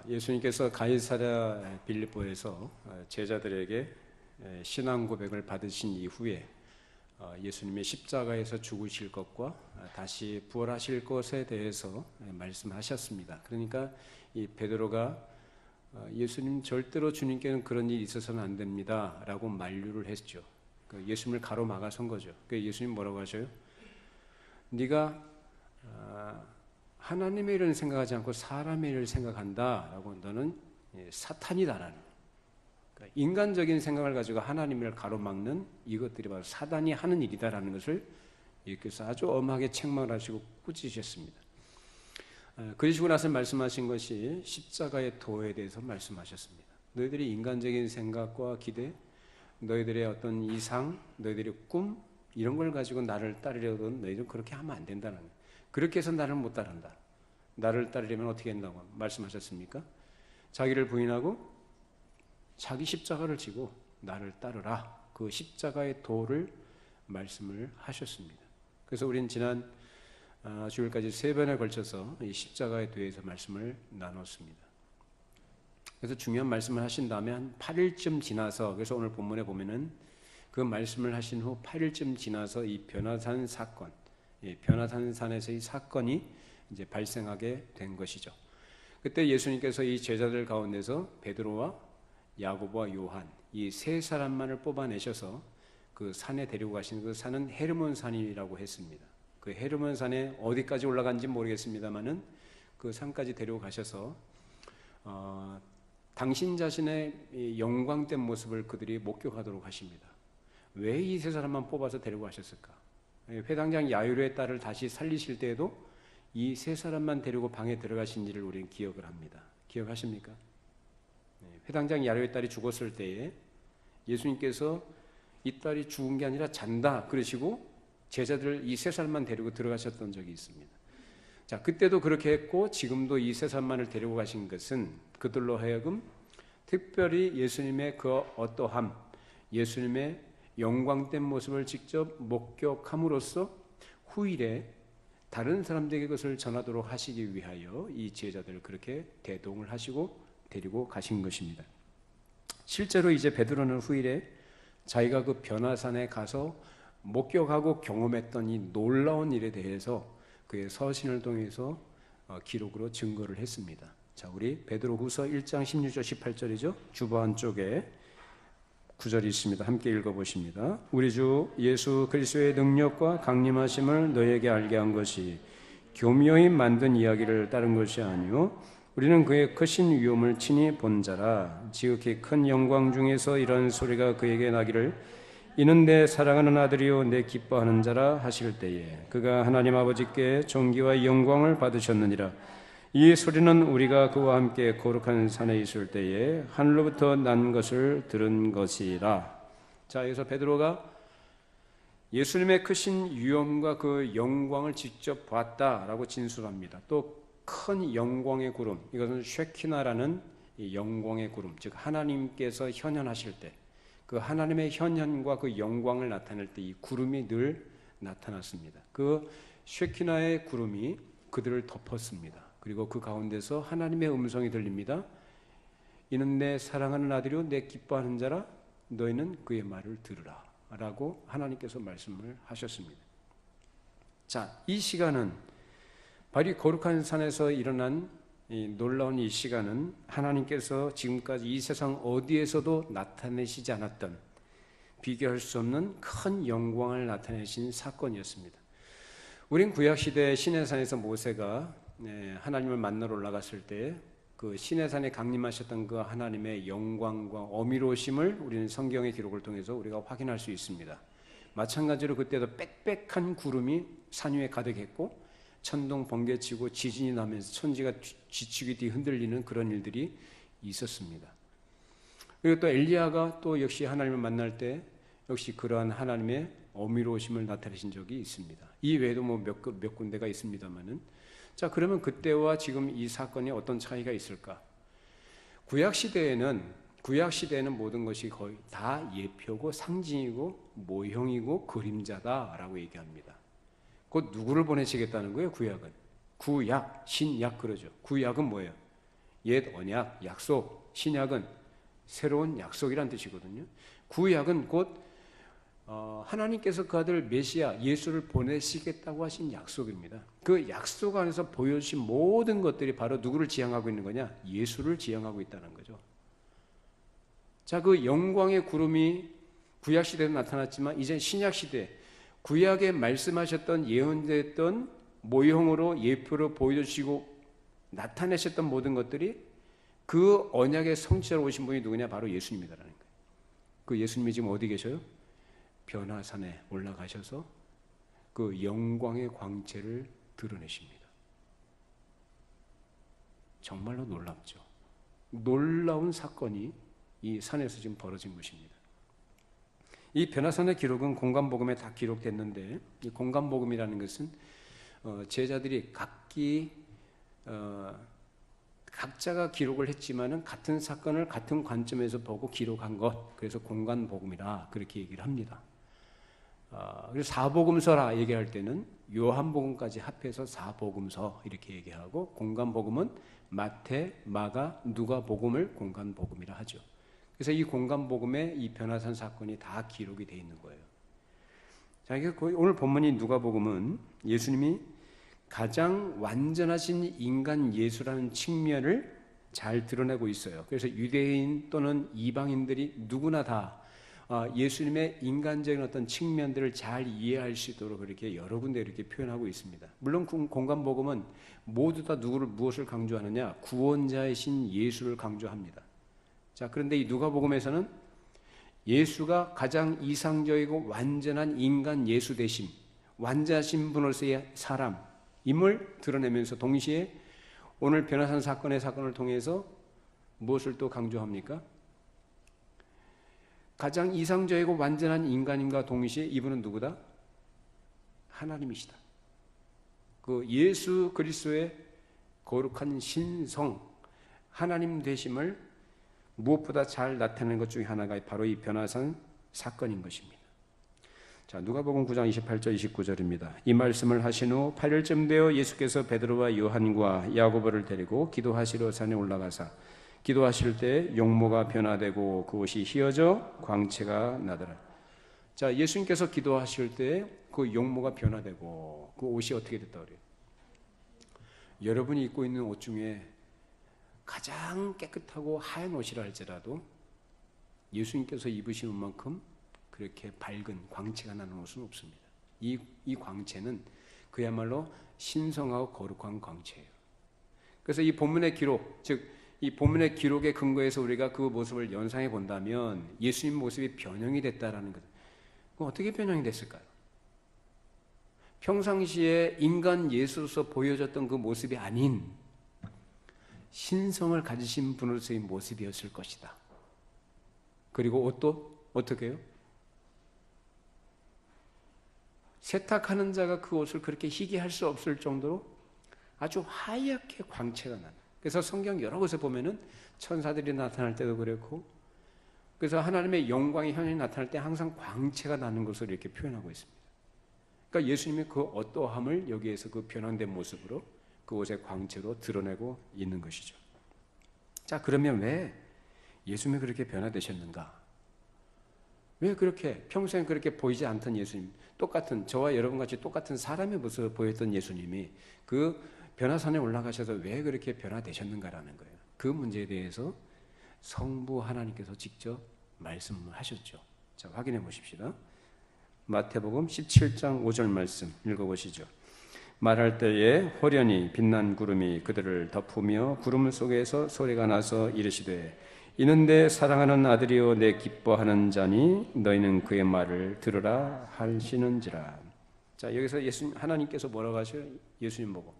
예수님께서 가이사랴 빌립보에서 제자들에게 신앙 고백을 받으신 이후에 예수님의 십자가에서 죽으실 것과 다시 부활하실 것에 대해서 말씀하셨습니다. 그러니까 이 베드로가 예수님 절대로 주님께는 그런 일이 있어서는 안 됩니다 라고 만류를 했죠. 예수님을 가로막아선 거죠. 예수님 뭐라고 하셔요? 네가 하나님의 일을 생각하지 않고 사람의 일을 생각한다 라고, 너는 사탄이다라는, 그러니까 인간적인 생각을 가지고 하나님을 가로막는 이것들이 바로 사단이 하는 일이다라는 것을 예수께서 아주 엄하게 책망을 하시고 꾸짖으셨습니다. 그러시고 나서 말씀하신 것이 십자가의 도에 대해서 말씀하셨습니다. 너희들이 인간적인 생각과 기대, 너희들의 어떤 이상, 너희들의 꿈 이런 걸 가지고 나를 따르려던 너희들은 그렇게 하면 안 된다는 거예요. 그렇게 해서 나를 못 따른다. 나를 따르려면 어떻게 한다고 말씀하셨습니까? 자기를 부인하고 자기 십자가를 지고 나를 따르라. 그 십자가의 도를 말씀을 하셨습니다. 그래서 우리는 지난 주일까지 3번에 걸쳐서 이 십자가에 대해서 말씀을 나눴습니다. 그래서 중요한 말씀을 하신 다음에 한 8일쯤 지나서, 그래서 오늘 본문에 보면은 그 말씀을 하신 후 8일쯤 지나서 이 변화산 사건, 변화산산에서 이 사건이 이제 발생하게 된 것이죠. 그때 예수님께서 이 제자들 가운데서 베드로와 야고보와 요한 이 3사람만을 뽑아내셔서 그 산에 데리고 가신, 그 산은 헤르몬 산이라고 했습니다. 그 헤르몬 산에 어디까지 올라간지 모르겠습니다만은 그 산까지 데리고 가셔서 당신 자신의 영광된 모습을 그들이 목격하도록 하십니다. 왜 이 3사람만 뽑아서 데리고 가셨을까? 회당장 야이로의 딸을 다시 살리실 때에도 이 3사람만 데리고 방에 들어가신지를 우리는 기억을 합니다. 기억하십니까? 회당장 야이로의 딸이 죽었을 때에 예수님께서 이 딸이 죽은 게 아니라 잔다 그러시고 제자들 이 3사람만 데리고 들어가셨던 적이 있습니다. 자, 그때도 그렇게 했고 지금도 이 3사람만을 데리고 가신 것은 그들로 하여금 특별히 예수님의 그 어떠함, 예수님의 영광된 모습을 직접 목격함으로써 후일에 다른 사람들에게 그것을 전하도록 하시기 위하여 이 제자들을 그렇게 대동을 하시고 데리고 가신 것입니다. 실제로 이제 베드로는 후일에 자기가 그 변화산에 가서 목격하고 경험했던 이 놀라운 일에 대해서 그의 서신을 통해서 기록으로 증거를 했습니다. 자, 우리 베드로후서 1장 16절 18절이죠. 주보안 쪽에 9절이 있습니다. 함께 읽어보십니다. 우리 주 예수 그리스도의 능력과 강림하심을 너에게 알게 한 것이 교묘히 만든 이야기를 따른 것이 아니요 우리는 그의 크신 위엄을 친히 본 자라. 지극히 큰 영광 중에서 이런 소리가 그에게 나기를 이는 내 사랑하는 아들이요 내 기뻐하는 자라 하실 때에 그가 하나님 아버지께 존귀와 영광을 받으셨느니라. 이 소리는 우리가 그와 함께 거룩한 산에 있을 때에 하늘로부터 난 것을 들은 것이라. 자, 여기서 베드로가 예수님의 크신 위엄과 그 영광을 직접 봤다라고 진술합니다. 또 큰 영광의 구름, 이것은 쉐키나라는 이 영광의 구름, 즉 하나님께서 현현하실 때 그 하나님의 현현과 그 영광을 나타낼 때 이 구름이 늘 나타났습니다. 그 쉐키나의 구름이 그들을 덮었습니다. 그리고 그 가운데서 하나님의 음성이 들립니다. 이는 내 사랑하는 아들이요 내 기뻐하는 자라. 너희는 그의 말을 들으라 라고 하나님께서 말씀을 하셨습니다. 자, 이 시간은 바로 이 거룩한 산에서 일어난 이 놀라운 이 시간은 하나님께서 지금까지 이 세상 어디에서도 나타내시지 않았던, 비교할 수 없는 큰 영광을 나타내신 사건이었습니다. 우린 구약시대 시내산에서 모세가 하나님을 만나러 올라갔을 때 그 시내산에 강림하셨던 그 하나님의 영광과 어미로우심을 우리는 성경의 기록을 통해서 우리가 확인할 수 있습니다. 마찬가지로 그때도 빽빽한 구름이 산 위에 가득했고 천둥 번개치고 지진이 나면서 천지가 지치게 뒤흔들리는 그런 일들이 있었습니다. 그리고 또 엘리야가 또 역시 하나님을 만날 때 역시 그러한 하나님의 어미로우심을 나타내신 적이 있습니다. 이 외에도 뭐 몇 군데가 있습니다만은, 자, 그러면 그때와 지금 이 사건이 어떤 차이가 있을까? 구약 시대에는 모든 것이 거의 다 예표고 상징이고 모형이고 그림자다라고 얘기합니다. 곧 누구를 보내시겠다는 거예요? 구약은 구약, 신약 그러죠. 구약은 뭐예요? 옛 언약, 약속, 신약은 새로운 약속이란 뜻이거든요. 구약은 곧 하나님께서 그 아들 메시아 예수를 보내시겠다고 하신 약속입니다. 그 약속 안에서 보여주신 모든 것들이 바로 누구를 지향하고 있는 거냐? 예수를 지향하고 있다는 거죠. 자, 그 영광의 구름이 구약 시대에도 나타났지만 이제 신약 시대, 구약에 말씀하셨던 예언됐던 모형으로 예표로 보여주시고 나타내셨던 모든 것들이 그 언약의 성취자로 오신 분이 누구냐? 바로 예수님이라는 거예요. 그 예수님이 지금 어디 계셔요? 변화산에 올라가셔서 그 영광의 광채를 드러내십니다. 정말로 놀랍죠. 놀라운 사건이 이 산에서 지금 벌어진 것입니다. 이 변화산의 기록은 공관복음에 다 기록됐는데, 이 공관복음이라는 것은 제자들이 각자가 기록을 했지만은 같은 사건을 같은 관점에서 보고 기록한 것, 그래서 공관복음이라 그렇게 얘기를 합니다. 그래서 사복음서라 얘기할 때는 요한복음까지 합해서 사복음서 이렇게 얘기하고, 공관복음은 마태, 마가, 누가복음을 공관복음이라 하죠. 그래서 이 공관복음에 이 변화산 사건이 다 기록이 되어 있는 거예요. 자, 오늘 본문이 누가복음은 예수님이 가장 완전하신 인간 예수라는 측면을 잘 드러내고 있어요. 그래서 유대인 또는 이방인들이 누구나 다 예수님의 인간적인 어떤 측면들을 잘 이해할 수 있도록 그렇게 여러 군데 이렇게 표현하고 있습니다. 물론 공관복음은 모두 다 무엇을 강조하느냐? 구원자이신 예수를 강조합니다. 자, 그런데 이 누가복음에서는 예수가 가장 이상적이고 완전한 인간 예수 되심, 완전하신 분으로서의 사람임을 드러내면서 동시에 오늘 변화산 사건을 통해서 무엇을 또 강조합니까? 가장 이상적이고 완전한 인간임과 동시에 이분은 누구다? 하나님이시다. 그 예수 그리스도의 거룩한 신성, 하나님 되심을 무엇보다 잘 나타내는 것 중에 하나가 바로 이 변화산 사건인 것입니다. 자, 누가복음 9장 28절 29절입니다. 이 말씀을 하신 후 8일쯤 되어 예수께서 베드로와 요한과 야고보를 데리고 기도하시러 산에 올라가사 기도하실 때 용모가 변화되고 그 옷이 휘어져 광채가 나더라. 자, 예수님께서 기도하실 때 그 용모가 변화되고 그 옷이 어떻게 됐다 그래요? 여러분이 입고 있는 옷 중에 가장 깨끗하고 하얀 옷이라 할지라도 예수님께서 입으시는 만큼 그렇게 밝은 광채가 나는 옷은 없습니다. 이 광채는 그야말로 신성하고 거룩한 광채예요. 그래서 이 본문의 기록, 즉 이 본문의 기록에 근거해서 우리가 그 모습을 연상해 본다면 예수님 모습이 변형이 됐다라는 것. 그럼 어떻게 변형이 됐을까요? 평상시에 인간 예수로서 보여졌던 그 모습이 아닌 신성을 가지신 분으로서의 모습이었을 것이다. 그리고 옷도 어떻게 해요? 세탁하는 자가 그 옷을 그렇게 희게 할 수 없을 정도로 아주 하얗게 광채가 나는. 그래서 성경 여러 곳에 보면은 천사들이 나타날 때도 그렇고, 그래서 하나님의 영광이 현현히 나타날 때 항상 광채가 나는 것을 이렇게 표현하고 있습니다. 그러니까 예수님이 그 어떠함을 여기에서 그 변환된 모습으로 그 옷의 광채로 드러내고 있는 것이죠. 자, 그러면 왜 예수님이 그렇게 변화되셨는가? 왜 그렇게 평소에 그렇게 보이지 않던 예수님, 똑같은 저와 여러분 같이 똑같은 사람의 모습을 보였던 예수님이 그 변화산에 올라가셔서 왜 그렇게 변화되셨는가라는 거예요. 그 문제에 대해서 성부 하나님께서 직접 말씀을 하셨죠. 자, 확인해 보십시다. 마태복음 17장 5절 말씀 읽어보시죠. 말할 때에 호련히 빛난 구름이 그들을 덮으며 구름 속에서 소리가 나서 이르시되 이는 내 사랑하는 아들이요 내 기뻐하는 자니 너희는 그의 말을 들으라 하시는지라. 자, 여기서 하나님께서 뭐라고 하셔요? 예수님 보고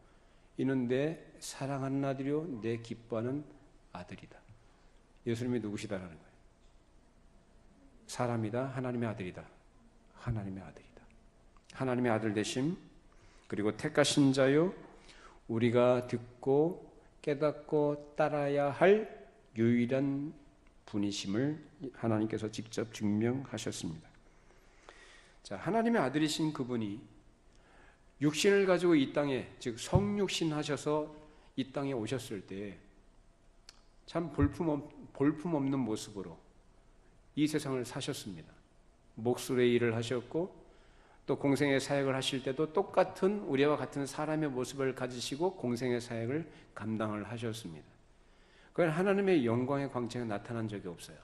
이는 내 사랑하는 아들이요 내 기뻐하는 아들이다. 예수님이 누구시다라는 거예요? 사람이다. 하나님의 아들이다. 하나님의 아들이다. 하나님의 아들 되심, 그리고 택하신 자요 우리가 듣고 깨닫고 따라야 할 유일한 분이심을 하나님께서 직접 증명하셨습니다. 자, 하나님의 아들이신 그분이 육신을 가지고 이 땅에, 즉 성육신 하셔서 이 땅에 오셨을 때 참 볼품없는 모습으로 이 세상을 사셨습니다. 목술의 일을 하셨고 또 공생의 사역을 하실 때도 똑같은 우리와 같은 사람의 모습을 가지시고 공생의 사역을 감당을 하셨습니다. 그건 하나님의 영광의 광채가 나타난 적이 없어요.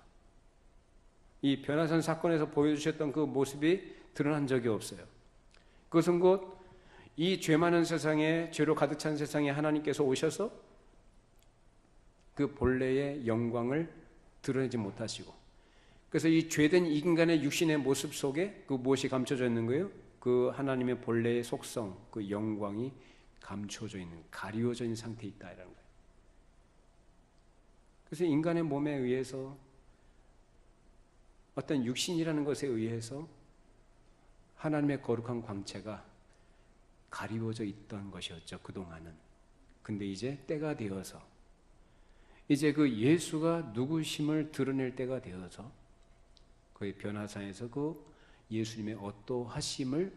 이 변화산 사건에서 보여주셨던 그 모습이 드러난 적이 없어요. 그것은 곧 이 죄 많은 세상에, 죄로 가득 찬 세상에 하나님께서 오셔서 그 본래의 영광을 드러내지 못하시고, 그래서 이 죄된 이 인간의 육신의 모습 속에 그 무엇이 감춰져 있는 거예요? 그 하나님의 본래의 속성, 그 영광이 감춰져 있는, 가리워져 있는 상태에 있다라는 거예요. 그래서 인간의 몸에 의해서, 어떤 육신이라는 것에 의해서 하나님의 거룩한 광채가 가리워져 있던 것이었죠, 그동안은. 근데 이제 때가 되어서, 이제 그 예수가 누구심을 드러낼 때가 되어서 그 변화산에서 그 예수님의 어떠하심을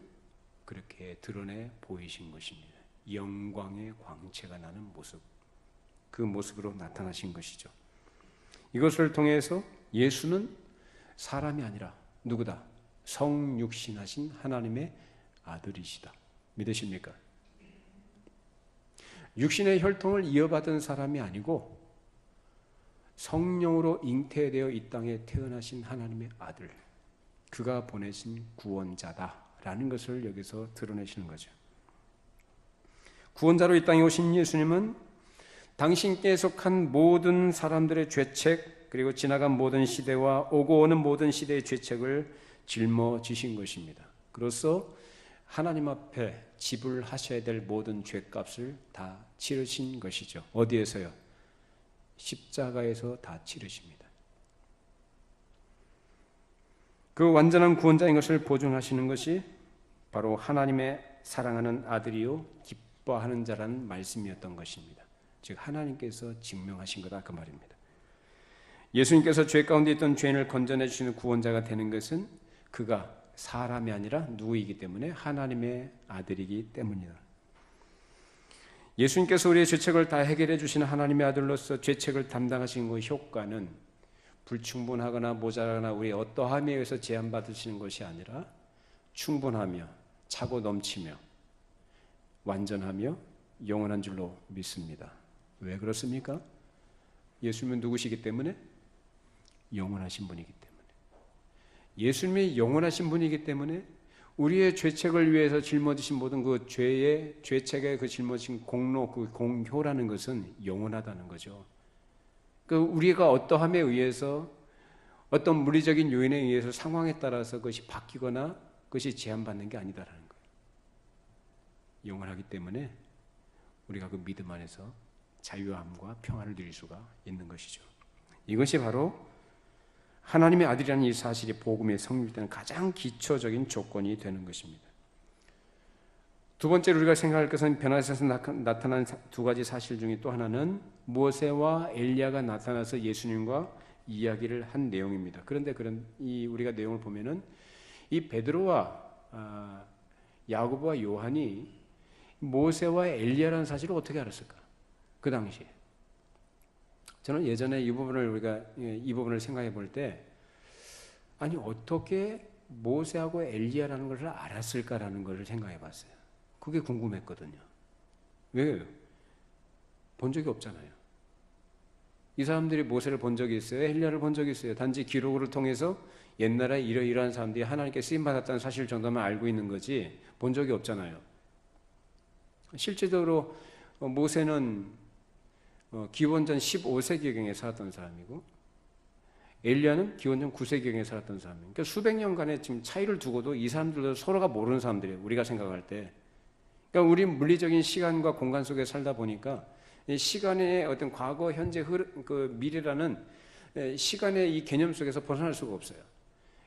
그렇게 드러내 보이신 것입니다. 영광의 광채가 나는 모습, 그 모습으로 나타나신 것이죠. 이것을 통해서 예수는 사람이 아니라 누구다? 성육신하신 하나님의 아들이시다. 믿으십니까? 육신의 혈통을 이어받은 사람이 아니고 성령으로 잉태되어 이 땅에 태어나신 하나님의 아들, 그가 보내신 구원자다라는 것을 여기서 드러내시는 거죠. 구원자로 이 땅에 오신 예수님은 당신께 속한 모든 사람들의 죄책, 그리고 지나간 모든 시대와 오고 오는 모든 시대의 죄책을 짊어지신 것입니다. 그로써 하나님 앞에 지불하셔야 될 모든 죄값을 다 치르신 것이죠. 어디에서요? 십자가에서 다 치르십니다. 그 완전한 구원자인 것을 보증하시는 것이 바로 하나님의 사랑하는 아들이요 기뻐하는 자라는 말씀이었던 것입니다. 즉 하나님께서 증명하신 거다, 그 말입니다. 예수님께서 죄 가운데 있던 죄인을 건져내 주시는 구원자가 되는 것은 그가 사람이 아니라 누구이기 때문에 하나님의 아들이기 때문이다. 예수님께서 우리의 죄책을 다 해결해 주시는 하나님의 아들로서 죄책을 담당하신 그 효과는 불충분하거나 모자라거나 우리의 어떠함에 의해서 제한받으시는 것이 아니라 충분하며 차고 넘치며 완전하며 영원한 줄로 믿습니다. 왜 그렇습니까? 예수님은 누구시기 때문에? 영원하신 분이기 때문에. 예수님이 영원하신 분이기 때문에 우리의 죄책을 위해서 짊어지신 모든 그 죄책에 그 짊어진 공로, 그 공효라는 것은 영원하다는 거죠. 그 우리가 어떠함에 의해서, 어떤 물리적인 요인에 의해서 상황에 따라서 그것이 바뀌거나 그것이 제한받는 게 아니다라는 거예요. 영원하기 때문에 우리가 그 믿음 안에서 자유함과 평안을 누릴 수가 있는 것이죠. 이것이 바로 하나님의 아들이라는 이 사실이 복음의 성립되는 가장 기초적인 조건이 되는 것입니다. 두 번째로 우리가 생각할 것은 변화산에서 나타난 두 가지 사실 중에 또 하나는 모세와 엘리야가 나타나서 예수님과 이야기를 한 내용입니다. 그런데 우리가 내용을 보면은 이 베드로와 야고보와 요한이 모세와 엘리야라는 사실을 어떻게 알았을까? 그 당시에. 저는 예전에 이 부분을 생각해 볼 때, 아니 어떻게 모세하고 엘리야라는 것을 알았을까라는 것을 생각해 봤어요. 그게 궁금했거든요. 왜요? 본 적이 없잖아요. 이 사람들이 모세를 본 적이 있어요? 엘리야를 본 적이 있어요? 단지 기록을 통해서 옛날에 이러이러한 사람들이 하나님께 쓰임받았다는 사실 정도만 알고 있는 거지 본 적이 없잖아요. 실제적으로 모세는 기원전 15세기경에 살았던 사람이고 엘리야는 기원전 9세기경에 살았던 사람이에요. 그러니까 수백 년간의 지금 차이를 두고도 이 사람들도 서로가 모르는 사람들이에요. 우리가 생각할 때. 그러니까 우리 물리적인 시간과 공간 속에 살다 보니까 이 시간의 어떤 과거, 현재, 미래라는 시간의 이 개념 속에서 벗어날 수가 없어요.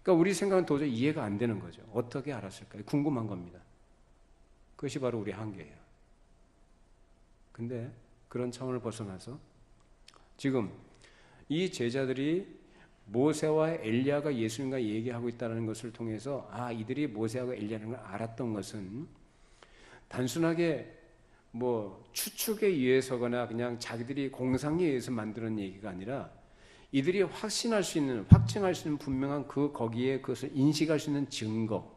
그러니까 우리 생각은 도저히 이해가 안 되는 거죠. 어떻게 알았을까요? 궁금한 겁니다. 그것이 바로 우리 한계예요. 근데 그런 차원을 벗어나서 지금 이 제자들이 모세와 엘리야가 예수님과 얘기하고 있다는 것을 통해서 이들이 모세하고 엘리야라는 걸 알았던 것은 단순하게 뭐 추측에 의해서거나 그냥 자기들이 공상에 의해서 만드는 얘기가 아니라 이들이 확신할 수 있는, 확증할 수 있는 분명한 거기에 그것을 인식할 수 있는 증거,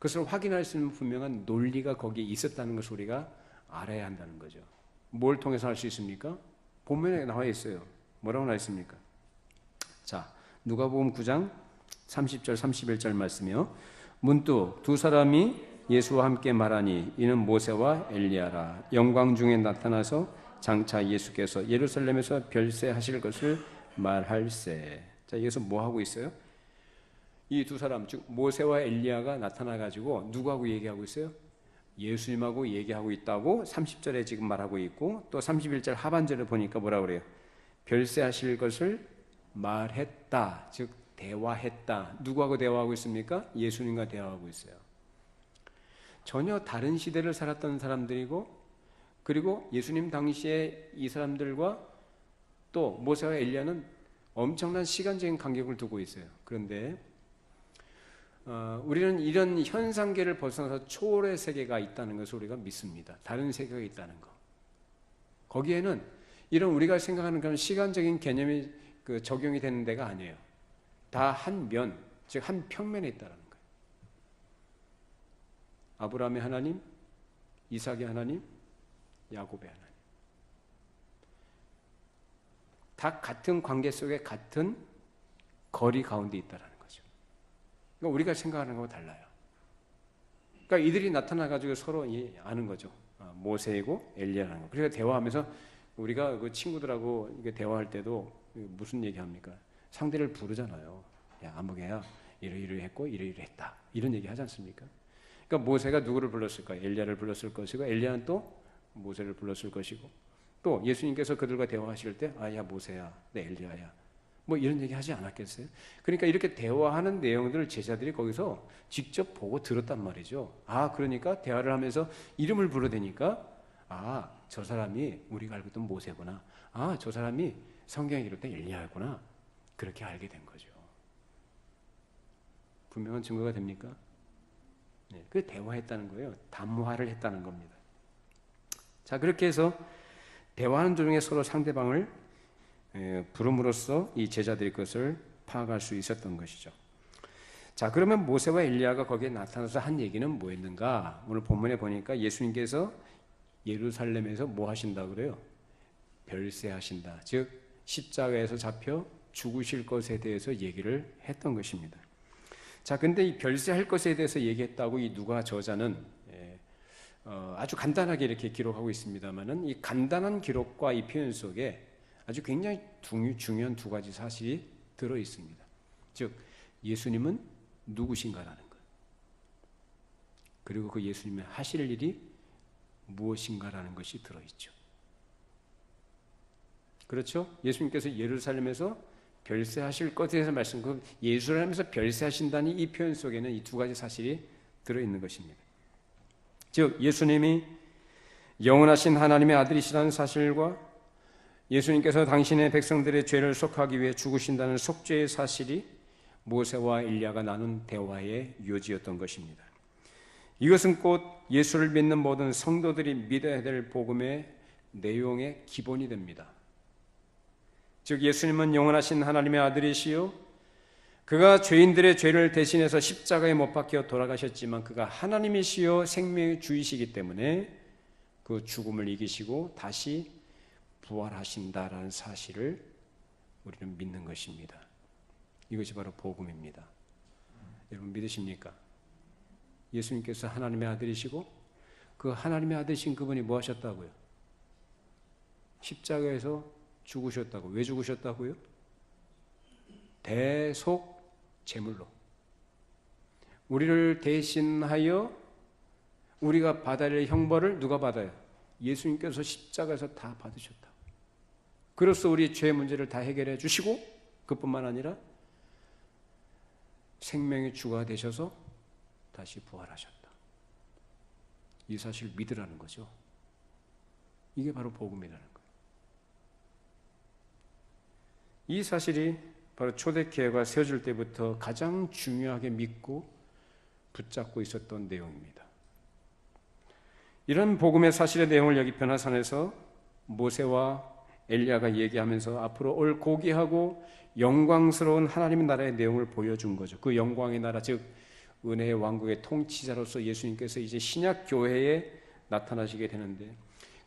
그것을 확인할 수 있는 분명한 논리가 거기에 있었다는 것을 우리가 알아야 한다는 거죠. 뭘 통해서 알 수 있습니까? 본문에 나와 있어요. 뭐라고 나와 있습니까? 자, 누가복음 9장 30절 31절 말씀이요. 문득 두 사람이 예수와 함께 말하니 이는 모세와 엘리야라. 영광 중에 나타나서 장차 예수께서 예루살렘에서 별세하실 것을 말할세. 자, 여기서 뭐 하고 있어요? 이 두 사람, 즉 모세와 엘리야가 나타나 가지고 누구하고 얘기하고 있어요? 예수님하고 얘기하고 있다고 30절에 지금 말하고 있고, 또 31절 하반절에 보니까 뭐라 그래요? 별세하실 것을 말했다, 즉 대화했다. 누구하고 대화하고 있습니까? 예수님과 대화하고 있어요. 전혀 다른 시대를 살았던 사람들이고, 그리고 예수님 당시에 이 사람들과 또 모세와 엘리야는 엄청난 시간적인 간격을 두고 있어요. 그런데 우리는 이런 현상계를 벗어나서 초월의 세계가 있다는 것을 우리가 믿습니다. 다른 세계가 있다는 것. 거기에는 이런 우리가 생각하는 그런 시간적인 개념이 적용이 되는 데가 아니에요. 다 한 면, 즉 한 평면에 있다는 거예요. 아브라함의 하나님, 이삭의 하나님, 야곱의 하나님. 다 같은 관계 속에 같은 거리 가운데 있다는 거죠. 그러니까 우리가 생각하는 것과 달라요. 그러니까 이들이 나타나가지고 서로 아는 거죠. 모세이고 엘리야라는 거. 그래서 대화하면서 우리가 그 친구들하고 이게 대화할 때도 무슨 얘기합니까? 상대를 부르잖아요. 야, 아무개야 이러이러했고 이러이러했다. 이런 얘기 하지 않습니까? 그러니까 모세가 누구를 불렀을까? 엘리야를 불렀을 것이고, 엘리야는 또 모세를 불렀을 것이고, 또 예수님께서 그들과 대화하실 때, 야 모세야, 내 엘리야야, 뭐 이런 얘기 하지 않았겠어요? 그러니까 이렇게 대화하는 내용들을 제자들이 거기서 직접 보고 들었단 말이죠. 그러니까 대화를 하면서 이름을 부르대니까, 저 사람이 우리가 알고 있던 모세구나. 저 사람이 성경에 이럴 때 엘리야구나. 그렇게 알게 된 거죠. 분명한 증거가 됩니까? 네, 그 대화했다는 거예요. 담화를 했다는 겁니다. 자, 그렇게 해서 대화하는 도중에 서로 상대방을 부름으로써 이 제자들이 그것을 파악할 수 있었던 것이죠. 자, 그러면 모세와 엘리야가 거기에 나타나서 한 얘기는 뭐였는가? 오늘 본문에 보니까 예수님께서 예루살렘에서 뭐 하신다고 그래요? 별세하신다. 즉 십자가에서 잡혀 죽으실 것에 대해서 얘기를 했던 것입니다. 자, 근데 이 별세할 것에 대해서 얘기했다고 이 누가 저자는 아주 간단하게 이렇게 기록하고 있습니다만은, 이 간단한 기록과 이 표현 속에 아주 굉장히 중요한 두 가지 사실이 들어 있습니다. 즉 예수님은 누구신가라는 것, 그리고 그 예수님이 하실 일이 무엇인가라는 것이 들어 있죠. 그렇죠? 예수님께서 예루살렘에서 별세하실 것에 대해서 말씀, 그 예루살렘에서 별세하신다니 이 표현 속에는 이 두 가지 사실이 들어 있는 것입니다. 즉 예수님이 영원하신 하나님의 아들이시라는 사실과 예수님께서 당신의 백성들의 죄를 속하기 위해 죽으신다는 속죄의 사실이 모세와 엘리야가 나눈 대화의 요지였던 것입니다. 이것은 곧 예수를 믿는 모든 성도들이 믿어야 될 복음의 내용의 기본이 됩니다. 즉 예수님은 영원하신 하나님의 아들이시요, 그가 죄인들의 죄를 대신해서 십자가에 못 박혀 돌아가셨지만 그가 하나님이시요 생명의 주이시기 때문에 그 죽음을 이기시고 다시 부활하신다라는 사실을 우리는 믿는 것입니다. 이것이 바로 복음입니다. 여러분 믿으십니까? 예수님께서 하나님의 아들이시고 그 하나님의 아들이신 그분이 뭐 하셨다고요? 십자가에서 죽으셨다고. 왜 죽으셨다고요? 대속 제물로 우리를 대신하여 우리가 받아야 할 형벌을 누가 받아요? 예수님께서 십자가에서 다 받으셨다. 그로써 우리 죄 문제를 다 해결해 주시고, 그뿐만 아니라 생명의 주가 되셔서 다시 부활하셨다. 이 사실을 믿으라는 거죠. 이게 바로 복음이라는 거예요. 이 사실이 바로 초대교회가 세워질 때부터 가장 중요하게 믿고 붙잡고 있었던 내용입니다. 이런 복음의 사실의 내용을 여기 변화산에서 모세와 엘리야가 얘기하면서 앞으로 올 고귀하고 영광스러운 하나님의 나라의 내용을 보여준 거죠. 그 영광의 나라, 즉 은혜의 왕국의 통치자로서 예수님께서 이제 신약 교회에 나타나시게 되는데,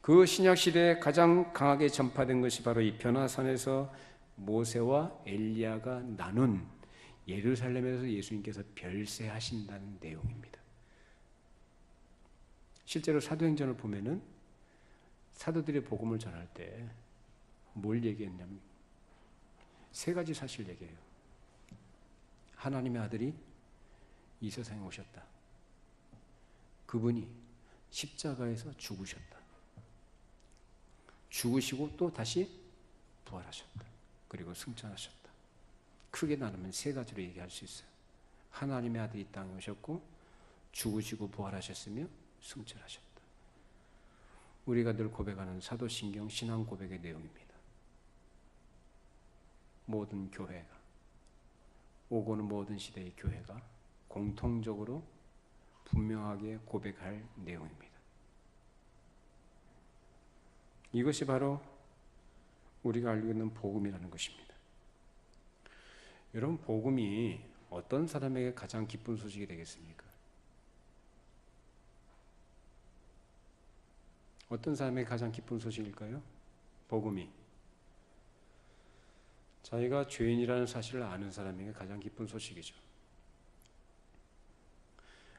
그 신약 시대에 가장 강하게 전파된 것이 바로 이 변화산에서 모세와 엘리야가 나눈 예루살렘에서 예수님께서 별세하신다는 내용입니다. 실제로 사도행전을 보면은 사도들의 복음을 전할 때 뭘 얘기했냐면 세 가지 사실 얘기해요. 하나님의 아들이 이 세상에 오셨다. 그분이 십자가에서 죽으셨다. 죽으시고 또 다시 부활하셨다. 그리고 승천하셨다. 크게 나누면 세 가지로 얘기할 수 있어요. 하나님의 아들이 이 땅에 오셨고, 죽으시고 부활하셨으며 승천하셨다. 우리가 늘 고백하는 사도신경 신앙 고백의 내용입니다. 모든 교회가, 오고는 모든 시대의 교회가 공통적으로 분명하게 고백할 내용입니다. 이것이 바로 우리가 알고 있는 복음이라는 것입니다. 여러분, 복음이 어떤 사람에게 가장 기쁜 소식이 되겠습니까? 어떤 사람에게 가장 기쁜 소식일까요? 복음이 자기가 죄인이라는 사실을 아는 사람에게 가장 기쁜 소식이죠.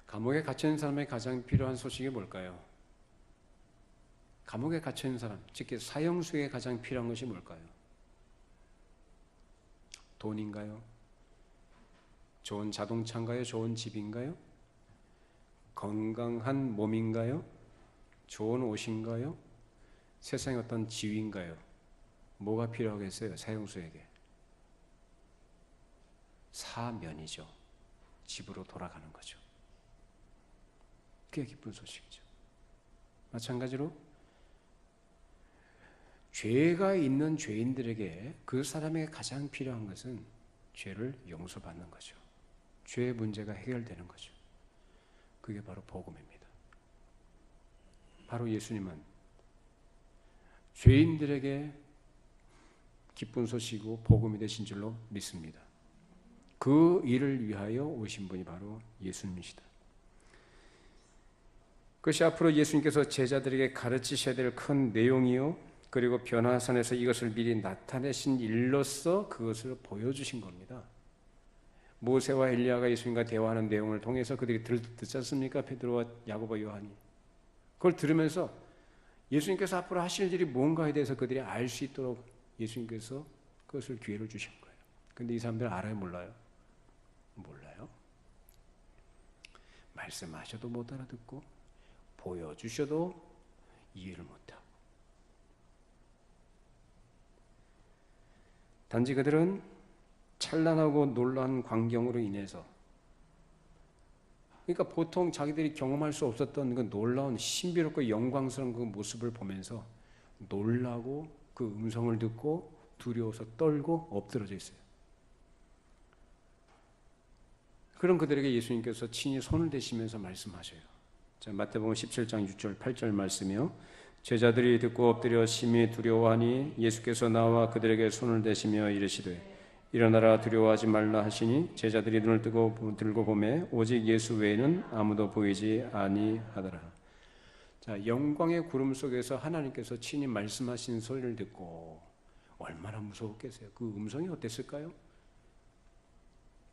감옥에 갇혀있는 사람에게 가장 필요한 소식이 뭘까요? 감옥에 갇혀있는 사람, 즉 사형수에게 가장 필요한 것이 뭘까요? 돈인가요? 좋은 자동차인가요? 좋은 집인가요? 건강한 몸인가요? 좋은 옷인가요? 세상의 어떤 지위인가요? 뭐가 필요하겠어요? 사형수에게 사면이죠. 집으로 돌아가는 거죠. 그게 기쁜 소식이죠. 마찬가지로 죄가 있는 죄인들에게, 그 사람에게 가장 필요한 것은 죄를 용서받는 거죠. 죄의 문제가 해결되는 거죠. 그게 바로 복음입니다. 바로 예수님은 죄인들에게 기쁜 소식이고 복음이 되신 줄로 믿습니다. 그 일을 위하여 오신 분이 바로 예수님이시다. 그것이 앞으로 예수님께서 제자들에게 가르치셔야 될 큰 내용이요, 그리고 변화산에서 이것을 미리 나타내신 일로서 그것을 보여주신 겁니다. 모세와 엘리야가 예수님과 대화하는 내용을 통해서 그들이 듣지 않습니까? 베드로와 야고보, 요한이. 그걸 들으면서 예수님께서 앞으로 하실 일이 뭔가에 대해서 그들이 알 수 있도록 예수님께서 그것을 기회를 주신 거예요. 근데 이 사람들은 알아요, 몰라요? 몰라요. 말씀하셔도 못 알아듣고 보여주셔도 이해를 못하고, 단지 그들은 찬란하고 놀라운 광경으로 인해서, 그러니까 보통 자기들이 경험할 수 없었던 그 놀라운 신비롭고 영광스러운 그 모습을 보면서 놀라고 그 음성을 듣고 두려워서 떨고 엎드러져 있어요. 그런 그들에게 예수님께서 친히 손을 대시면서 말씀하셔요. 자, 마태복음 17장 6절 8절 말씀이요. 제자들이 듣고 엎드려 심히 두려워하니 예수께서 나와 그들에게 손을 대시며 이르시되 일어나라, 두려워하지 말라 하시니 제자들이 눈을 들고 보매 오직 예수 외에는 아무도 보이지 아니하더라. 자, 영광의 구름 속에서 하나님께서 친히 말씀하신 소리를 듣고 얼마나 무서웠겠어요. 그 음성이 어땠을까요?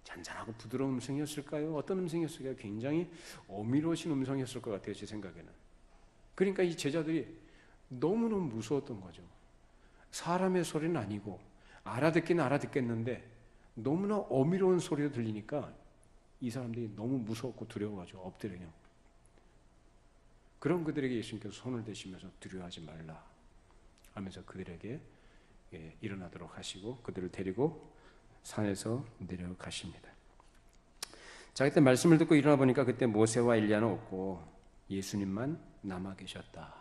잔잔하고 부드러운 음성이었을까요? 어떤 음성이었을까요? 굉장히 어미로우신 음성이었을 것 같아요, 제 생각에는. 그러니까 이 제자들이 너무너무 무서웠던 거죠. 사람의 소리는 아니고 알아듣기는 알아듣겠는데 너무나 어미로운 소리가 들리니까 이 사람들이 너무 무서웠고 두려워가지고 엎드려요. 그런 그들에게 예수님께서 손을 대시면서 두려워하지 말라 하면서 그들에게 일어나도록 하시고 그들을 데리고 산에서 내려가십니다. 자, 그때 말씀을 듣고 일어나 보니까 그때 모세와 엘리야는 없고 예수님만 남아 계셨다.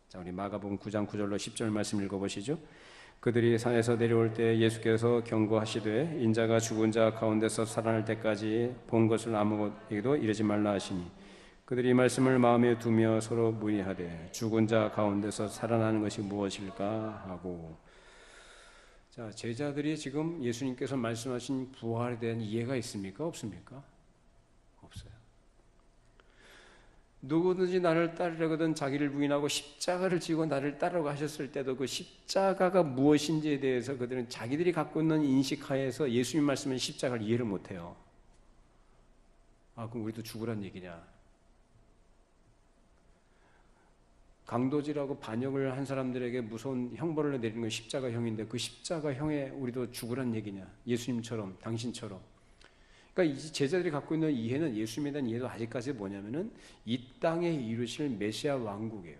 자, 우리 마가복음 9장 9절로 10절 말씀 읽어보시죠. 그들이 산에서 내려올 때 예수께서 경고하시되 인자가 죽은 자 가운데서 살아날 때까지 본 것을 아무에게도 이르지 말라 하시니 그들이 이 말씀을 마음에 두며 서로 문의하되 죽은 자 가운데서 살아나는 것이 무엇일까 하고. 자, 제자들이 지금 예수님께서 말씀하신 부활에 대한 이해가 있습니까? 없습니까? 없어요. 누구든지 나를 따르려거든 자기를 부인하고 십자가를 지고 나를 따르고 하셨을 때도 그 십자가가 무엇인지에 대해서 그들은 자기들이 갖고 있는 인식하에서 예수님 말씀은 십자가를 이해를 못해요. 아, 그럼 우리도 죽으란 얘기냐? 강도질하고 반역을 한 사람들에게 무서운 형벌을 내리는 건 십자가형인데 그 십자가형에 우리도 죽으란 얘기냐? 예수님처럼, 당신처럼. 그러니까 이 제자들이 갖고 있는 이해는, 예수님에 대한 이해도 아직까지 뭐냐면은 이 땅에 이루실 메시아 왕국이에요.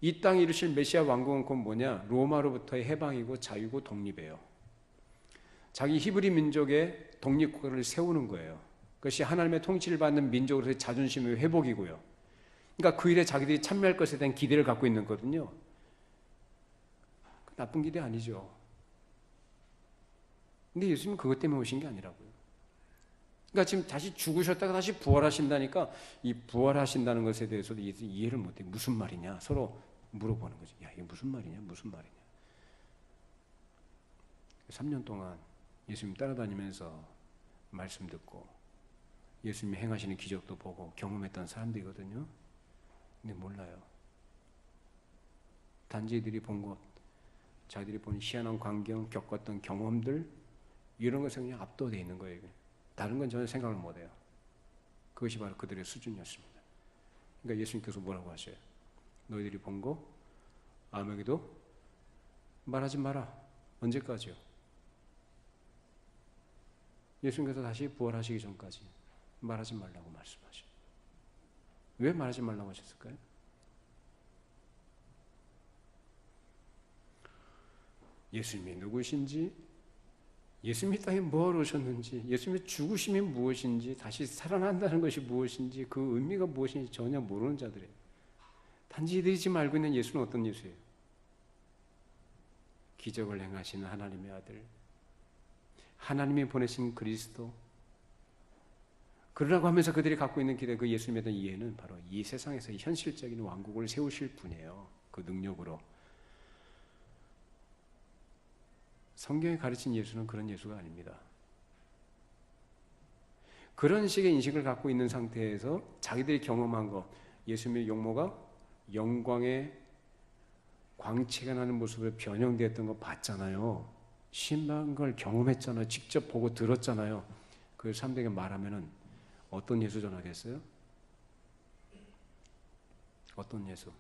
이 땅에 이루실 메시아 왕국은 곧 뭐냐? 로마로부터의 해방이고 자유고 독립이에요. 자기 히브리 민족의 독립국가를 세우는 거예요. 그것이 하나님의 통치를 받는 민족으로서의 자존심의 회복이고요. 그러니까 그 일에 자기들이 참여할 것에 대한 기대를 갖고 있는 거거든요. 나쁜 기대 아니죠. 근데 예수님은 그것 때문에 오신 게 아니라고요. 그러니까 지금 다시 죽으셨다가 다시 부활하신다니까 이 부활하신다는 것에 대해서도 이해를 못해. 무슨 말이냐? 서로 물어보는 거죠. 야, 이게 무슨 말이냐? 무슨 말이냐? 3년 동안 예수님 따라다니면서 말씀 듣고 예수님이 행하시는 기적도 보고 경험했던 사람들이거든요. 근데 몰라요. 단지들이 본 것, 자기들이 본 희한한 광경, 겪었던 경험들, 이런 것에 그냥 압도되어 있는 거예요. 다른 건 전혀 생각을 못해요. 그것이 바로 그들의 수준이었습니다. 그러니까 예수님께서 뭐라고 하셔요? 너희들이 본 거 아무에게도 말하지 마라. 언제까지요? 예수님께서 다시 부활하시기 전까지 말하지 말라고 말씀하셔요. 왜 말하지 말라고 하셨을까요? 예수님이 누구신지, 예수님이 땅에 뭐하러 오셨는지, 예수님의 죽으심이 무엇인지, 다시 살아난다는 것이 무엇인지, 그 의미가 무엇인지 전혀 모르는 자들이에요. 단지 이들이 지금 알고 있는 예수는 어떤 예수예요? 기적을 행하시는 하나님의 아들, 하나님이 보내신 그리스도. 그러라고 하면서 그들이 갖고 있는 기대, 그 예수님에 대한 이해는 바로 이 세상에서 현실적인 왕국을 세우실 분이에요. 그 능력으로. 성경이 가르친 예수는 그런 예수가 아닙니다. 그런 식의 인식을 갖고 있는 상태에서 자기들이 경험한 것, 예수님의 용모가 영광의 광채가 나는 모습으로 변형되었던 거 봤잖아요. 신박한 걸 경험했잖아요. 직접 보고 들었잖아요. 그 사람들에게 말하면은 어떤 예수 전하겠어요? 어떤 예수?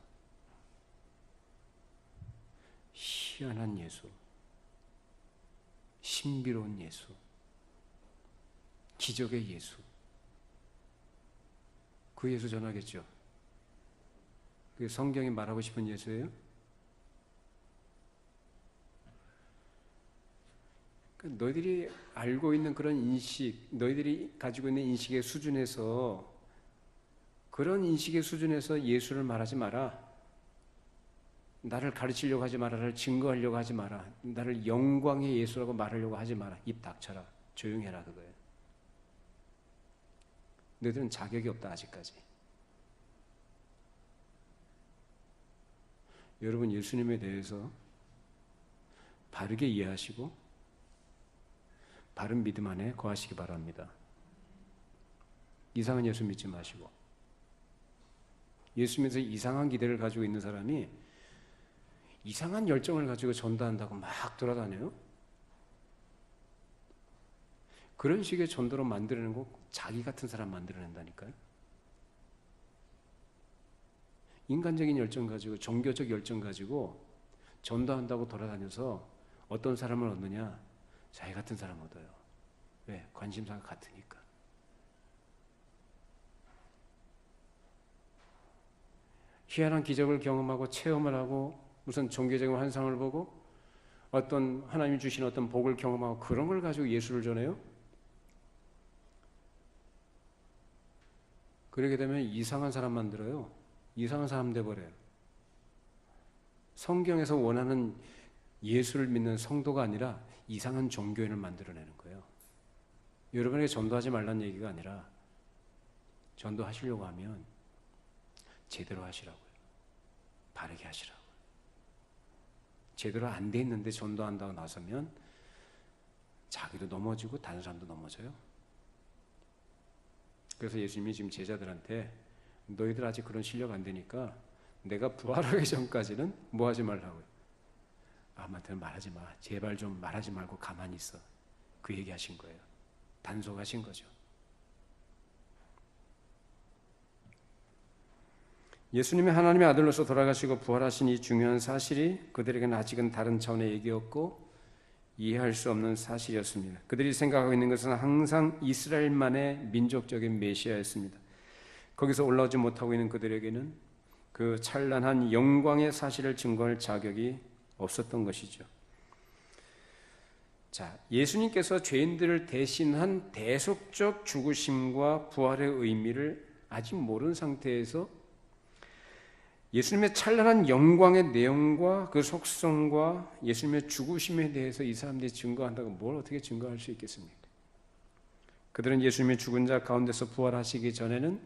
희한한 예수, 신비로운 예수, 기적의 예수. 그 예수 전하겠죠. 그게 성경이 말하고 싶은 예수예요? 너희들이 알고 있는 그런 인식, 너희들이 가지고 있는 인식의 수준에서, 그런 인식의 수준에서 예수를 말하지 마라. 나를 가르치려고 하지 마라. 나를 증거하려고 하지 마라. 나를 영광의 예수라고 말하려고 하지 마라. 입 닥쳐라. 조용해라. 그거예요. 너희들은 자격이 없다. 아직까지. 여러분, 예수님에 대해서 바르게 이해하시고 바른 믿음 안에 거하시기 바랍니다. 이상한 예수 믿지 마시고, 예수님에서 이상한 기대를 가지고 있는 사람이 이상한 열정을 가지고 전도한다고 막 돌아다녀요. 그런 식의 전도로 만들어내는 거 자기 같은 사람 만들어낸다니까요. 인간적인 열정 가지고, 종교적 열정 가지고 전도한다고 돌아다녀서 어떤 사람을 얻느냐? 자기 같은 사람 얻어요. 왜? 관심사가 같으니까. 희한한 기적을 경험하고 체험을 하고 무슨 종교적인 환상을 보고 어떤 하나님이 주신 어떤 복을 경험하고 그런 걸 가지고 예수를 전해요? 그러게 되면 이상한 사람 만들어요. 이상한 사람 돼버려요. 성경에서 원하는 예수를 믿는 성도가 아니라 이상한 종교인을 만들어내는 거예요. 여러분에게 전도하지 말라는 얘기가 아니라 전도하시려고 하면 제대로 하시라고요. 바르게 하시라고요. 제대로 안 돼 있는데 전도한다고 나서면 자기도 넘어지고 다른 사람도 넘어져요. 그래서 예수님이 지금 제자들한테 너희들 아직 그런 실력 안 되니까 내가 부활하기 전까지는 뭐 하지 말라고요. 아무한테는 말하지 마. 제발 좀 말하지 말고 가만히 있어. 그 얘기하신 거예요. 단속하신 거죠. 예수님이 하나님의 아들로서 돌아가시고 부활하신 이 중요한 사실이 그들에게는 아직은 다른 차원의 얘기였고 이해할 수 없는 사실이었습니다. 그들이 생각하고 있는 것은 항상 이스라엘만의 민족적인 메시아였습니다. 거기서 올라오지 못하고 있는 그들에게는 그 찬란한 영광의 사실을 증거할 자격이 없었던 것이죠. 자, 예수님께서 죄인들을 대신한 대속적 죽으심과 부활의 의미를 아직 모르는 상태에서 예수님의 찬란한 영광의 내용과 그 속성과 예수님의 죽으심에 대해서 이 사람들이 증거한다고 뭘 어떻게 증거할 수 있겠습니까? 그들은 예수님의 죽은 자 가운데서 부활하시기 전에는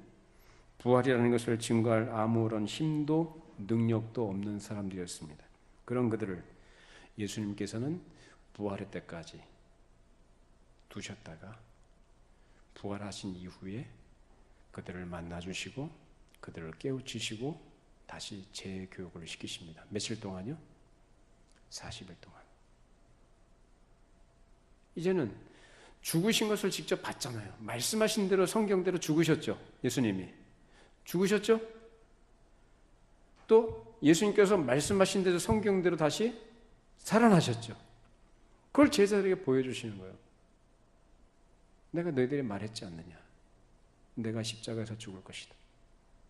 부활이라는 것을 증거할 아무런 힘도 능력도 없는 사람들이었습니다. 그런 그들을 예수님께서는 부활의 때까지 두셨다가 부활하신 이후에 그들을 만나주시고 그들을 깨우치시고 다시 재교육을 시키십니다. 며칠 동안요? 40일 동안. 이제는 죽으신 것을 직접 봤잖아요. 말씀하신 대로 성경대로 죽으셨죠. 예수님이. 죽으셨죠? 또 예수님께서 말씀하신 대로 성경대로 다시 살아나셨죠. 그걸 제자들에게 보여주시는 거예요. 내가 너희들이 말했지 않느냐. 내가 십자가에서 죽을 것이다.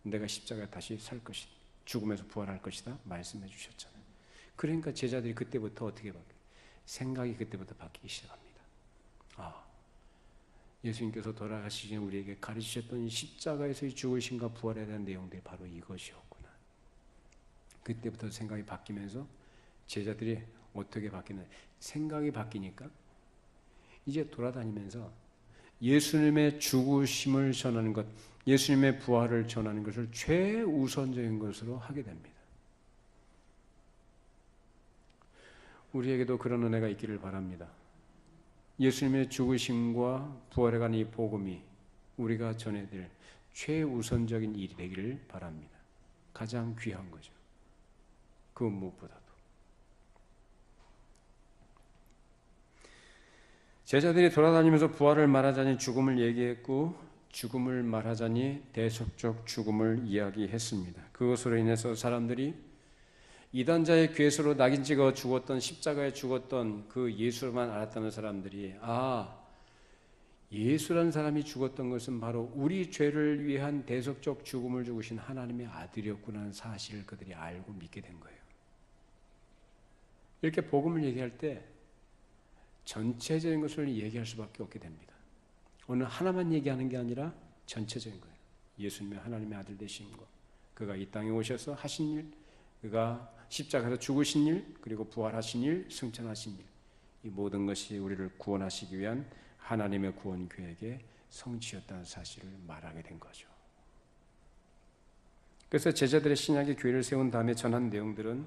내가 십자가에 다시 살 것이다. 죽음에서 부활할 것이다. 말씀해 주셨잖아요. 그러니까 제자들이 그때부터 어떻게 바뀌어요? 생각이 그때부터 바뀌기 시작합니다. 아, 예수님께서 돌아가시기 전에 우리에게 가르치셨던 십자가에서의 죽으심과 부활에 대한 내용들이 바로 이것이었구나. 그때부터 생각이 바뀌면서 제자들이 어떻게 바뀌는 생각이 바뀌니까 이제 돌아다니면서 예수님의 죽으심을 전하는 것, 예수님의 부활을 전하는 것을 최우선적인 것으로 하게 됩니다. 우리에게도 그런 은혜가 있기를 바랍니다. 예수님의 죽으심과 부활에 관한 이 복음이 우리가 전해드릴 최우선적인 일이 되기를 바랍니다. 가장 귀한 거죠. 그 무엇보다도. 제자들이 돌아다니면서 부활을 말하자니 죽음을 얘기했고 죽음을 말하자니 대속적 죽음을 이야기했습니다. 그것으로 인해서 사람들이 이단자의 괴수로 낙인 찍어 죽었던 십자가에 죽었던 그 예수만 알았다는 사람들이 예수란 사람이 죽었던 것은 바로 우리 죄를 위한 대속적 죽음을 죽으신 하나님의 아들이었구나 하는 사실을 그들이 알고 믿게 된 거예요. 이렇게 복음을 얘기할 때 전체적인 것을 얘기할 수밖에 없게 됩니다. 어느 하나만 얘기하는 게 아니라 전체적인 거예요. 예수님의 하나님의 아들 되신 것, 그가 이 땅에 오셔서 하신 일, 그가 십자가에서 죽으신 일, 그리고 부활하신 일, 승천하신 일, 이 모든 것이 우리를 구원하시기 위한 하나님의 구원 계획의 성취였다는 사실을 말하게 된 거죠. 그래서 제자들의 신약의 교회를 세운 다음에 전한 내용들은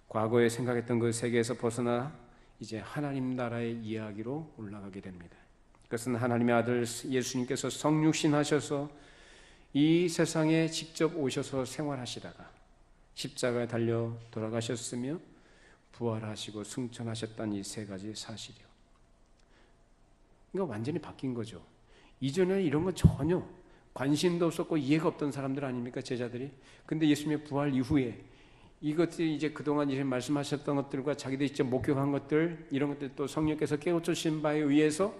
과거에 생각했던 그 세계에서 벗어나 이제 하나님 나라의 이야기로 올라가게 됩니다. 그것은 하나님의 아들 예수님께서 성육신하셔서 이 세상에 직접 오셔서 생활하시다가 십자가에 달려 돌아가셨으며 부활하시고 승천하셨다는 이 세 가지 사실이요. 그러니까 완전히 바뀐 거죠. 이전에는 이런 건 전혀 관심도 없었고 이해가 없던 사람들 아닙니까, 제자들이? 근데 예수님의 부활 이후에 이것들이 이제 그동안 이제 말씀하셨던 것들과 자기들이 직접 목격한 것들, 이런 것들 또 성령께서 깨우쳐주신 바에 의해서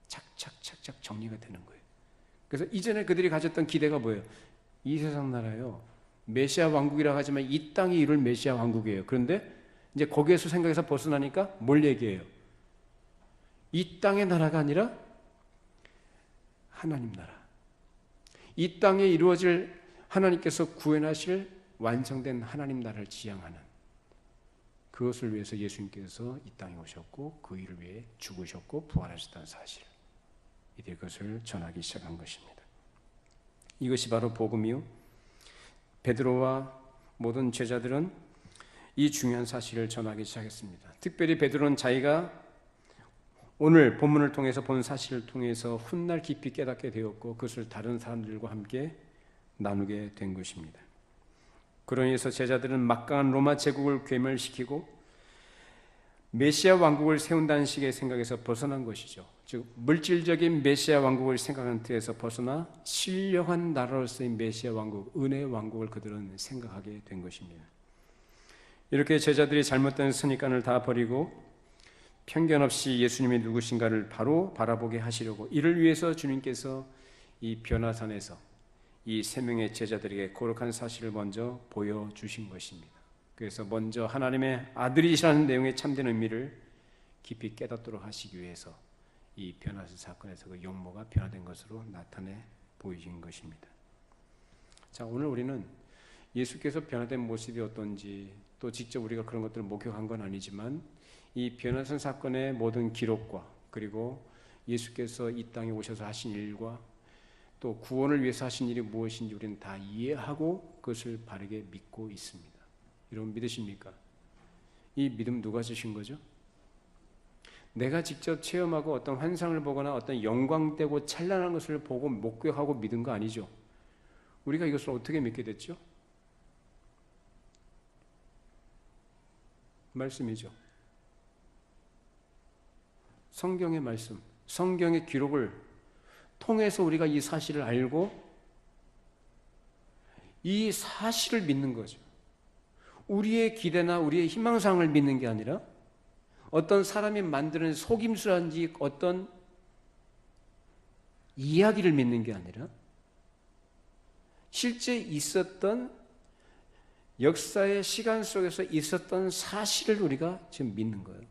착착착착 정리가 되는 거예요. 그래서 이전에 그들이 가졌던 기대가 뭐예요? 이 세상 나라요, 메시아 왕국이라고 하지만 이 땅이 이룰 메시아 왕국이에요. 그런데 이제 거기에서 생각해서 벗어나니까 뭘 얘기해요? 이 땅의 나라가 아니라 하나님 나라. 이 땅에 이루어질 하나님께서 구원하실 완성된 하나님 나라를 지향하는, 그것을 위해서 예수님께서 이 땅에 오셨고 그 일을 위해 죽으셨고 부활하셨다는 사실, 이들 것을 전하기 시작한 것입니다. 이것이 바로 복음이요. 베드로와 모든 제자들은 이 중요한 사실을 전하기 시작했습니다. 특별히 베드로는 자기가 오늘 본문을 통해서 본 사실을 통해서 훗날 깊이 깨닫게 되었고 그것을 다른 사람들과 함께 나누게 된 것입니다. 그로 인해서 제자들은 막강한 로마 제국을 괴멸시키고 메시아 왕국을 세운다는 식의 생각에서 벗어난 것이죠. 즉 물질적인 메시아 왕국을 생각하는 틀에서 벗어나 신령한 나라로서의 메시아 왕국, 은혜의 왕국을 그들은 생각하게 된 것입니다. 이렇게 제자들이 잘못된 선입관을 다 버리고 편견 없이 예수님이 누구신가를 바로 바라보게 하시려고 이를 위해서 주님께서 이 변화산에서 이 세 명의 제자들에게 거룩한 사실을 먼저 보여주신 것입니다. 그래서 먼저 하나님의 아들이시라는 내용의 참된 의미를 깊이 깨닫도록 하시기 위해서 이 변화산 사건에서 그 용모가 변화된 것으로 나타내 보이신 것입니다. 자, 오늘 우리는 예수께서 변화된 모습이 어떤지 또 직접 우리가 그런 것들을 목격한 건 아니지만 이 변화산 사건의 모든 기록과 그리고 예수께서 이 땅에 오셔서 하신 일과 또 구원을 위해서 하신 일이 무엇인지 우리는 다 이해하고 그것을 바르게 믿고 있습니다. 여러분 믿으십니까? 이 믿음 누가 주신 거죠? 내가 직접 체험하고 어떤 환상을 보거나 어떤 영광되고 찬란한 것을 보고 목격하고 믿은 거 아니죠? 우리가 이것을 어떻게 믿게 됐죠? 말씀이죠. 성경의 말씀, 성경의 기록을 통해서 우리가 이 사실을 알고 이 사실을 믿는 거죠. 우리의 기대나 우리의 희망사항을 믿는 게 아니라 어떤 사람이 만드는 속임수라든지 어떤 이야기를 믿는 게 아니라 실제 있었던 역사의 시간 속에서 있었던 사실을 우리가 지금 믿는 거예요.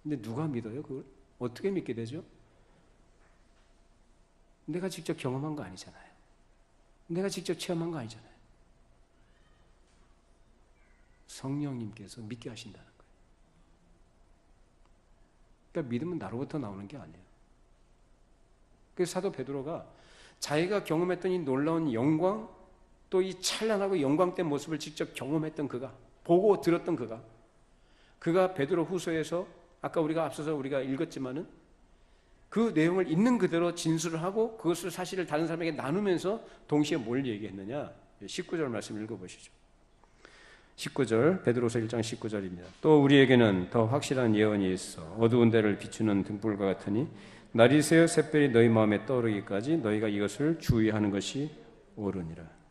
근데 누가 믿어요? 그걸 어떻게 믿게 되죠? 내가 직접 경험한 거 아니잖아요. 내가 직접 체험한 거 아니잖아요. 성령님께서 믿게 하신다는 거예요. 그러니까 믿음은 나로부터 나오는 게 아니에요. 그래서 사도 베드로가 자기가 경험했던 이 놀라운 영광 또 이 찬란하고 영광된 모습을 직접 경험했던 그가 보고 들었던 그가 베드로 후서에서 아까 우리가 앞서서 우리가 읽었지만은 그 내용을 있는 그대로 진술을 하고 그것을 사실을 다른 사람에게 나누면서 동시에 뭘 얘기했느냐 19절 말씀 읽어보시죠. 19절 베드로서 1장 19절입니다. 또 우리에게는 더 확실한 예언이 있어 어두운 데를 비추는 등불과 같으니 날이 새어 샛별이 너희 마음에 떠오르기까지 너희가 이것을 주의하는 것이 옳으니라.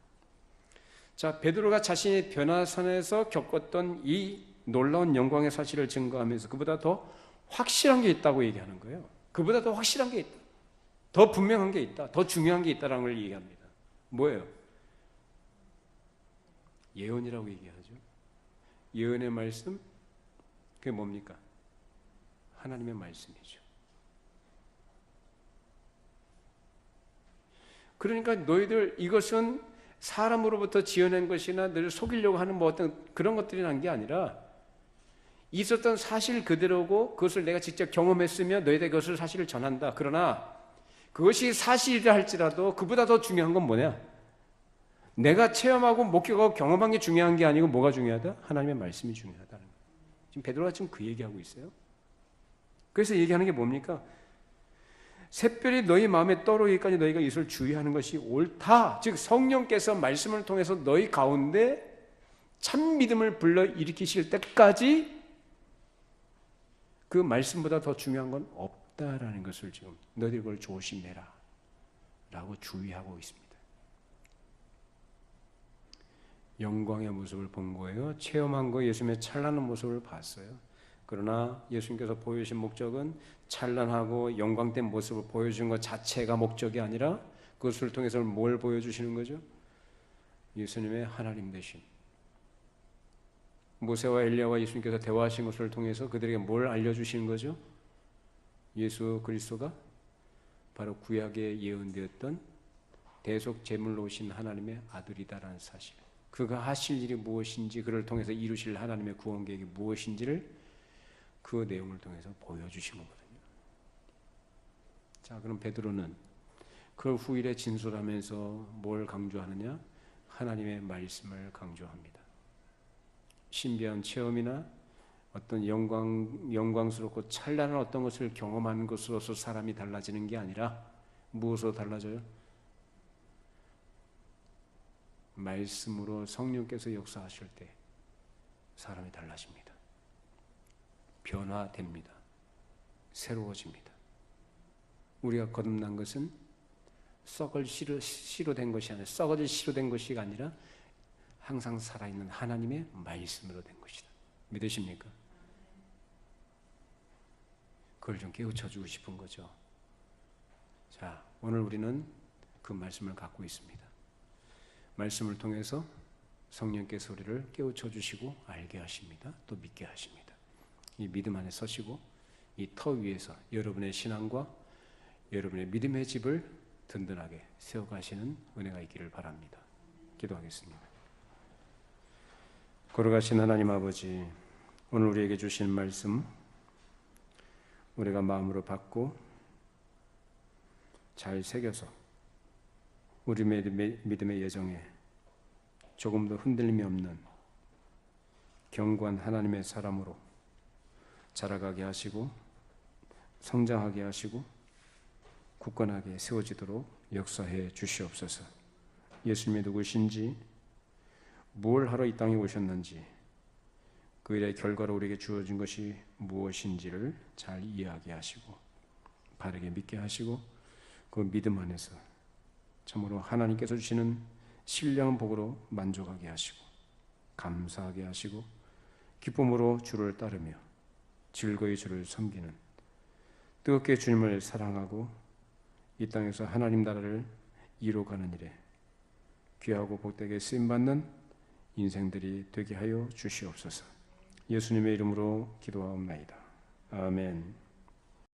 자, 베드로가 자신이 변화산에서 겪었던 이 놀라운 영광의 사실을 증거하면서 그보다 더 확실한 게 있다고 얘기하는 거예요. 그보다 더 확실한 게 있다. 더 분명한 게 있다. 더 중요한 게 있다라는 걸 얘기합니다. 뭐예요? 예언이라고 얘기하죠. 예언의 말씀, 그게 뭡니까? 하나님의 말씀이죠. 그러니까 너희들 이것은 사람으로부터 지어낸 것이나 너를 속이려고 하는 뭐 어떤 그런 것들이 난 게 아니라 있었던 사실 그대로고 그것을 내가 직접 경험했으며 너희에게 그것을 사실을 전한다. 그러나 그것이 사실이라 할지라도 그보다 더 중요한 건 뭐냐? 내가 체험하고 목격하고 경험한 게 중요한 게 아니고 뭐가 중요하다? 하나님의 말씀이 중요하다는 거예요. 지금 베드로가 지금 그 얘기하고 있어요. 그래서 얘기하는 게 뭡니까? 샛별이 너희 마음에 떠오르기까지 너희가 이것을 주의하는 것이 옳다. 즉 성령께서 말씀을 통해서 너희 가운데 참 믿음을 불러일으키실 때까지 그 말씀보다 더 중요한 건 없다라는 것을 지금 너희들 그걸 조심해라 라고 주의하고 있습니다. 영광의 모습을 본 거예요. 체험한 거 예수님의 찬란한 모습을 봤어요. 그러나 예수님께서 보여주신 목적은 찬란하고 영광된 모습을 보여주는 것 자체가 목적이 아니라 그것을 통해서 뭘 보여주시는 거죠? 예수님의 하나님 되심. 모세와 엘리야와 예수님께서 대화하신 것을 통해서 그들에게 뭘 알려주시는 거죠? 예수 그리스도가 바로 구약에 예언되었던 대속 제물로 오신 하나님의 아들이다라는 사실. 그가 하실 일이 무엇인지 그를 통해서 이루실 하나님의 구원 계획이 무엇인지를 그 내용을 통해서 보여주신 거거든요. 자, 그럼 베드로는 그 후일에 진술하면서 뭘 강조하느냐? 하나님의 말씀을 강조합니다. 신비한 체험이나 어떤 영광스럽고 찬란한 어떤 것을 경험하는 것으로서 사람이 달라지는 게 아니라 무엇으로 달라져요? 말씀으로 성령께서 역사하실 때 사람이 달라집니다. 변화됩니다. 새로워집니다. 우리가 거듭난 것은 썩을 씨로 된 것이 아니라 썩어질 씨로 된 것이 아니라 항상 살아있는 하나님의 말씀으로 된 것이다. 믿으십니까? 그걸 좀 깨우쳐주고 싶은 거죠. 자, 오늘 우리는 그 말씀을 갖고 있습니다. 말씀을 통해서 성령께서 우리를 깨우쳐주시고 알게 하십니다. 또 믿게 하십니다. 이 믿음 안에 서시고 이 터 위에서 여러분의 신앙과 여러분의 믿음의 집을 든든하게 세워가시는 은혜가 있기를 바랍니다. 기도하겠습니다. 걸어가신 하나님 아버지, 오늘 우리에게 주신 말씀 우리가 마음으로 받고 잘 새겨서 우리 믿음의 여정에 조금도 흔들림이 없는 견고한 하나님의 사람으로 자라가게 하시고 성장하게 하시고 굳건하게 세워지도록 역사해 주시옵소서. 예수님이 누구신지, 뭘 하러 이 땅에 오셨는지, 그 일의 결과로 우리에게 주어진 것이 무엇인지를 잘 이해하게 하시고 바르게 믿게 하시고 그 믿음 안에서 참으로 하나님께서 주시는 신령한 복으로 만족하게 하시고 감사하게 하시고 기쁨으로 주를 따르며 즐거이 주를 섬기는 뜨겁게 주님을 사랑하고 이 땅에서 하나님 나라를 이루어가는 일에 귀하고 복되게 쓰임받는 인생들이 되게 하여 주시옵소서. 예수님의 이름으로 기도하옵나이다. 아멘.